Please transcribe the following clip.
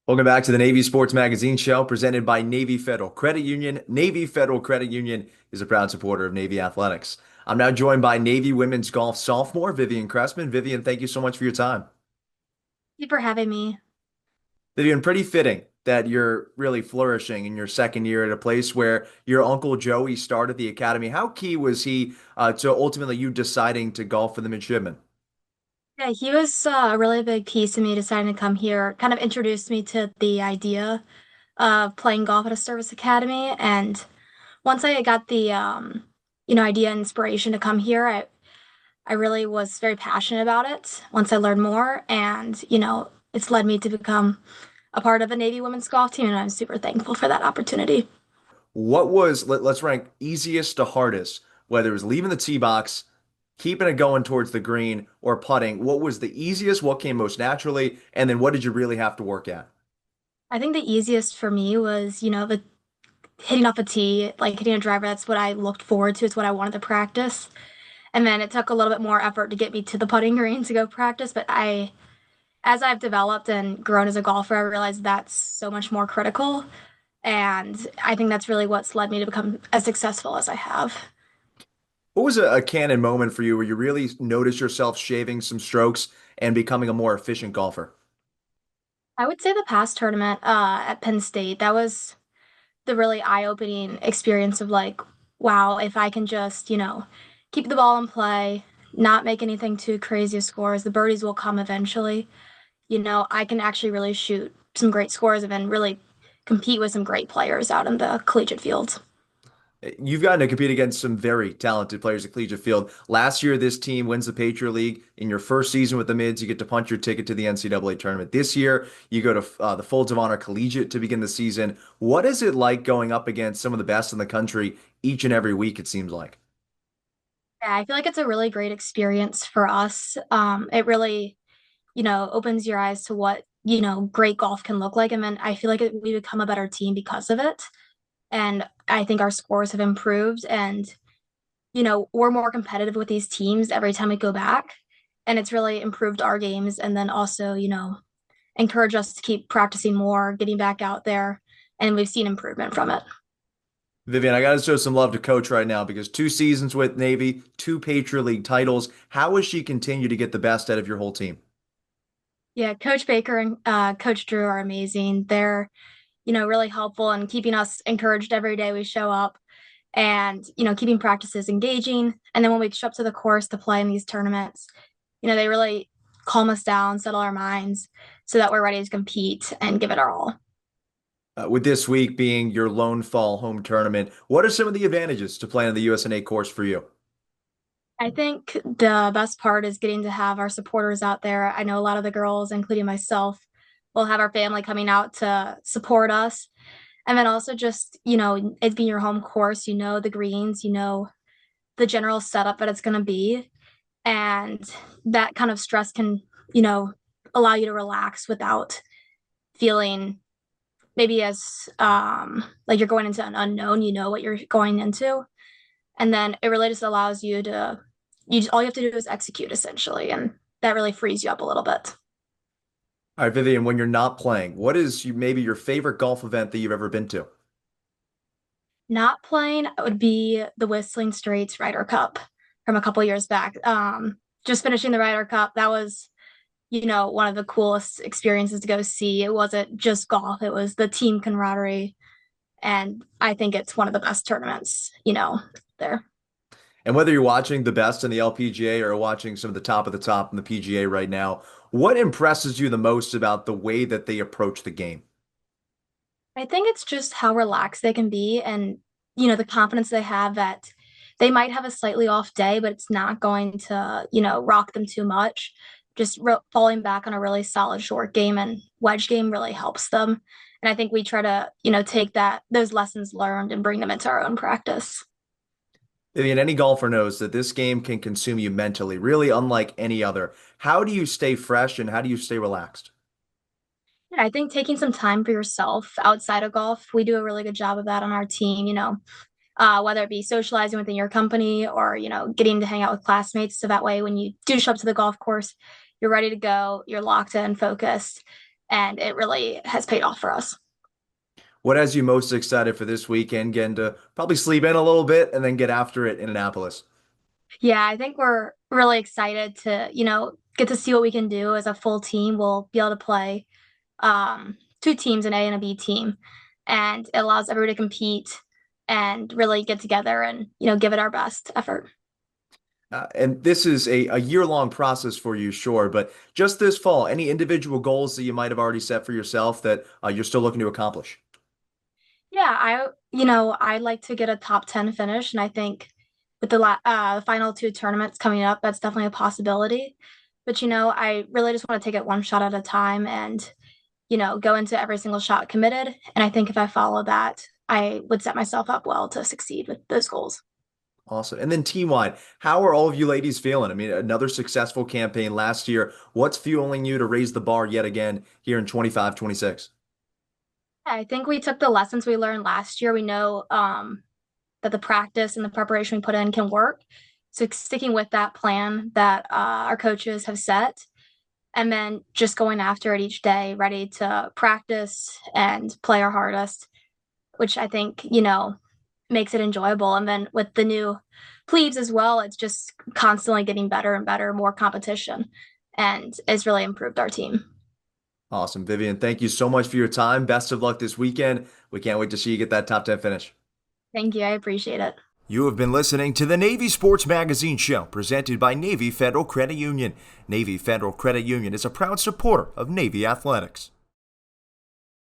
Welcome back to the Navy Sports Magazine show presented by Navy Federal Credit Union. Navy Federal Credit Union is a proud supporter of Navy athletics. I'm now joined by Navy women's golf sophomore Vivian Cressman. Vivian, thank you so much for your time. Thank you for having me. Vivian, pretty fitting that you're really flourishing in your second year at a place where your uncle Joey started the academy. How key was he to ultimately you deciding to golf for the midshipmen? Yeah, he was a really big piece of me deciding to come here. Kind of introduced me to the idea of playing golf at a service academy. And once I got the idea and inspiration to come here, I really was very passionate about it once I learned more. And, it's led me to become a part of the Navy women's golf team, and I'm super thankful for that opportunity. What was, let's rank easiest to hardest, whether it was leaving the tee box, keeping it going towards the green, or putting? What was the easiest? What came most naturally? And then what did you really have to work at? I think the easiest for me was, the hitting off a tee, like hitting a driver. That's what I looked forward to. It's what I wanted to practice. And then it took a little bit more effort to get me to the putting green to go practice. But as I've developed and grown as a golfer, I realized that's so much more critical. And I think that's really what's led me to become as successful as I have. What was a canon moment for you where you really noticed yourself shaving some strokes and becoming a more efficient golfer? I would say the past tournament at Penn State, that was the really eye-opening experience of like, wow, if I can just, keep the ball in play, not make anything too crazy of scores, the birdies will come eventually. I can actually really shoot some great scores and then really compete with some great players out in the collegiate fields. You've gotten to compete against some very talented players at Collegiate Field. Last year, this team wins the Patriot League. In your first season with the Mids, you get to punch your ticket to the NCAA tournament. This year, you go to the Folds of Honor Collegiate to begin the season. What is it like going up against some of the best in the country each and every week, it seems like? Yeah, I feel like it's a really great experience for us. It really, opens your eyes to what, great golf can look like. And then I feel like we become a better team because of it. And I think our scores have improved. And we're more competitive with these teams every time we go back. And it's really improved our games. And then also, encourage us to keep practicing more, getting back out there. And we've seen improvement from it. Vivian, I got to show some love to Coach right now because 2 seasons with Navy, 2 Patriot League titles. How has she continued to get the best out of your whole team? Yeah, Coach Baker and Coach Drew are amazing. They're, really helpful in keeping us encouraged every day we show up and, keeping practices engaging. And then when we show up to the course to play in these tournaments, they really calm us down, settle our minds so that we're ready to compete and give it our all. With this week being your lone fall home tournament, what are some of the advantages to playing on the USNA course for you? I think the best part is getting to have our supporters out there. I know a lot of the girls, including myself, will have our family coming out to support us. And then also just, it being your home course, the greens, the general setup that it's going to be. And that kind of stress can, you know, allow you to relax without feeling maybe as like you're going into an unknown, what you're going into. And then it really just allows you to, all you have to do is execute essentially. And that really frees you up a little bit. All right, Vivian, when you're not playing, what is maybe your favorite golf event that you've ever been to? Not playing would be the Whistling Straits Ryder Cup from a couple years back. Just finishing the Ryder Cup, that was, one of the coolest experiences to go see. It wasn't just golf, it was the team camaraderie. And I think it's one of the best tournaments, there. And whether you're watching the best in the LPGA or watching some of the top in the PGA right now, what impresses you the most about the way that they approach the game? I think it's just how relaxed they can be and, the confidence they have that they might have a slightly off day, but it's not going to, rock them too much. Just falling back on a really solid short game and wedge game really helps them. And I think we try to, take those lessons learned and bring them into our own practice. Vivian, any golfer knows that this game can consume you mentally, really unlike any other. How do you stay fresh and how do you stay relaxed? Yeah, I think taking some time for yourself outside of golf, we do a really good job of that on our team, whether it be socializing within your company or, getting to hang out with classmates. So that way, when you do show up to the golf course, you're ready to go, you're locked in, focused. and it really has paid off for us. What has you most excited for this weekend? Getting to probably sleep in a little bit and then get after it in Annapolis. Yeah, I think we're really excited to, get to see what we can do as a full team. We'll be able to play two teams, an A and a B team, and it allows everybody to compete and really get together and, give it our best effort. And this is a year-long process for you, sure, but just this fall, any individual goals that you might have already set for yourself that you're still looking to accomplish? Yeah, I'd like to get a top 10 finish, and I think with the final two tournaments coming up, that's definitely a possibility. But I really just want to take it one shot at a time and, go into every single shot committed. And I think if I follow that, I would set myself up well to succeed with those goals. Awesome. And then team-wide, how are all of you ladies feeling? I mean, another successful campaign last year. What's fueling you to raise the bar yet again here in 25, 26? I think we took the lessons we learned last year. We know that the practice and the preparation we put in can work. So sticking with that plan that our coaches have set, and then just going after it each day, ready to practice and play our hardest, which I think, makes it enjoyable. And then with the new plebes as well, it's just constantly getting better and better, more competition, and it's really improved our team. Awesome. Vivian, thank you so much for your time. Best of luck this weekend. We can't wait to see you get that top 10 finish. Thank you. I appreciate it. You have been listening to the Navy Sports Magazine Show, presented by Navy Federal Credit Union. Navy Federal Credit Union is a proud supporter of Navy athletics.